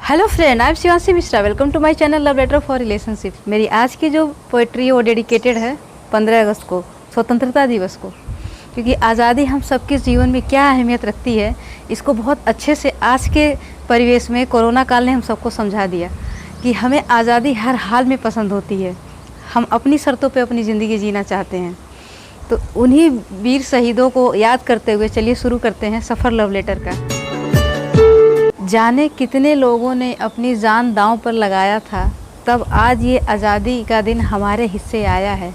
Hello friend, I am Shivanshi Mishra. Welcome to my channel love letter for relationship. मेरी आज की जो पोइट्री है वो डेडिकेटेड है 15 अगस्त को, स्वतंत्रता दिवस को। क्योंकि आज़ादी हम सबके जीवन में क्या अहमियत रखती है, इसको बहुत अच्छे से आज के परिवेश में कोरोना काल ने हम सबको समझा दिया कि हमें आज़ादी हर हाल में पसंद होती है। हम अपनी शर्तों पे अपनी ज़िंदगी जीना चाहते हैं। तो उन्हीं वीर शहीदों को याद करते हुए चलिए शुरू करते हैं सफ़र लव लेटर का। जाने कितने लोगों ने अपनी जान दांव पर लगाया था, तब आज ये आज़ादी का दिन हमारे हिस्से आया है।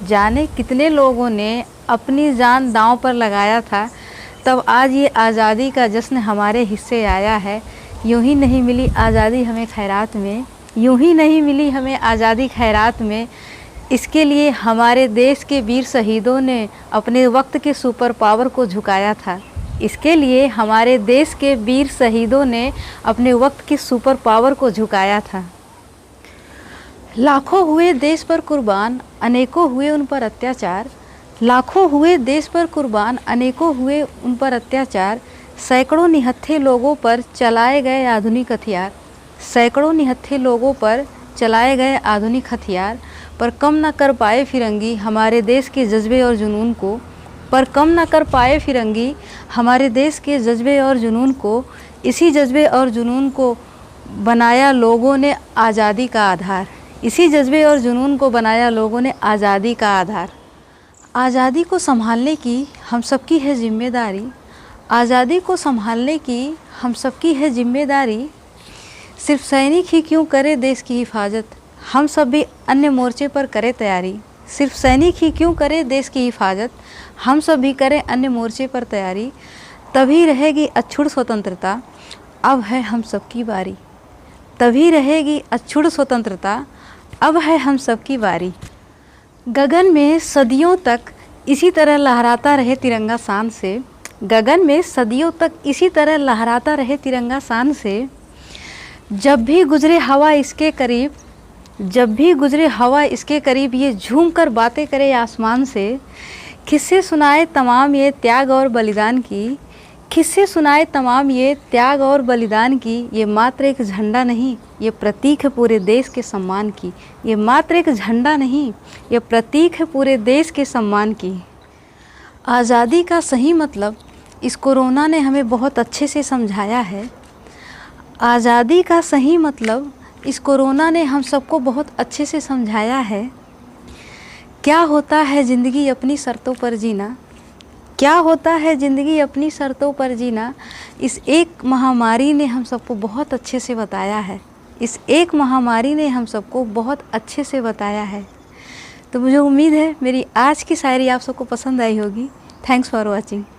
जाने कितने लोगों ने अपनी जान दांव पर लगाया था, तब आज ये आज़ादी का जश्न हमारे हिस्से आया है। यूं ही नहीं मिली आज़ादी हमें खैरात में, यूं ही नहीं मिली हमें आज़ादी खैरात में। इसके लिए हमारे देश के वीर शहीदों ने अपने वक्त के सुपर पावर को झुकाया था। इसके लिए हमारे देश के वीर शहीदों ने अपने वक्त की सुपर पावर को झुकाया था। लाखों हुए देश पर कुर्बान, अनेकों हुए उन पर अत्याचार। लाखों हुए देश पर कुर्बान, अनेकों हुए उन पर अत्याचार। सैकड़ों निहत्थे लोगों पर चलाए गए आधुनिक हथियार। सैकड़ों निहत्थे लोगों पर चलाए गए आधुनिक हथियार। पर कम न कर पाए फिरंगी हमारे देश के जज्बे और जुनून को। पर कम न कर पाए फिरंगी हमारे देश के जज्बे और जुनून को। इसी जज्बे और जुनून को बनाया लोगों ने आज़ादी का आधार। इसी जज्बे और जुनून को बनाया लोगों ने आज़ादी का आधार। आज़ादी को संभालने की हम सबकी है जिम्मेदारी। आज़ादी को संभालने की हम सबकी है जिम्मेदारी। सिर्फ सैनिक ही क्यों करे देश की हिफाजत, हम सब भी अन्य मोर्चे पर करें तैयारी। सिर्फ सैनिक ही क्यों करे देश की हिफाजत, हम सब भी करें अन्य मोर्चे पर तैयारी। तभी रहेगी अक्षुण्ण स्वतंत्रता, अब है हम सबकी बारी। तभी रहेगी अक्षुण्ण स्वतंत्रता, अब है हम सबकी बारी। गगन में सदियों तक इसी तरह लहराता रहे तिरंगा शान से। गगन में सदियों तक इसी तरह लहराता रहे तिरंगा शान से। जब भी गुजरे हवा इसके करीब, जब भी गुजरे हवा इसके करीब, ये झूम कर बातें करे आसमान से। किस्से सुनाए तमाम ये त्याग और बलिदान की। किस्से सुनाए तमाम ये त्याग और बलिदान की। ये मात्र एक झंडा नहीं, ये प्रतीक है पूरे देश के सम्मान की। ये मात्र एक झंडा नहीं, ये प्रतीक है पूरे देश के सम्मान की। आज़ादी का सही मतलब इस कोरोना ने हमें बहुत अच्छे से समझाया है। आज़ादी का सही मतलब इस कोरोना ने हम सबको बहुत अच्छे से समझाया है। क्या होता है ज़िंदगी अपनी शर्तों पर जीना, क्या होता है ज़िंदगी अपनी शर्तों पर जीना। इस एक महामारी ने हम सबको बहुत अच्छे से बताया है। इस एक महामारी ने हम सबको बहुत अच्छे से बताया है। तो मुझे उम्मीद है मेरी आज की शायरी आप सबको पसंद आई होगी। Thanks for watching.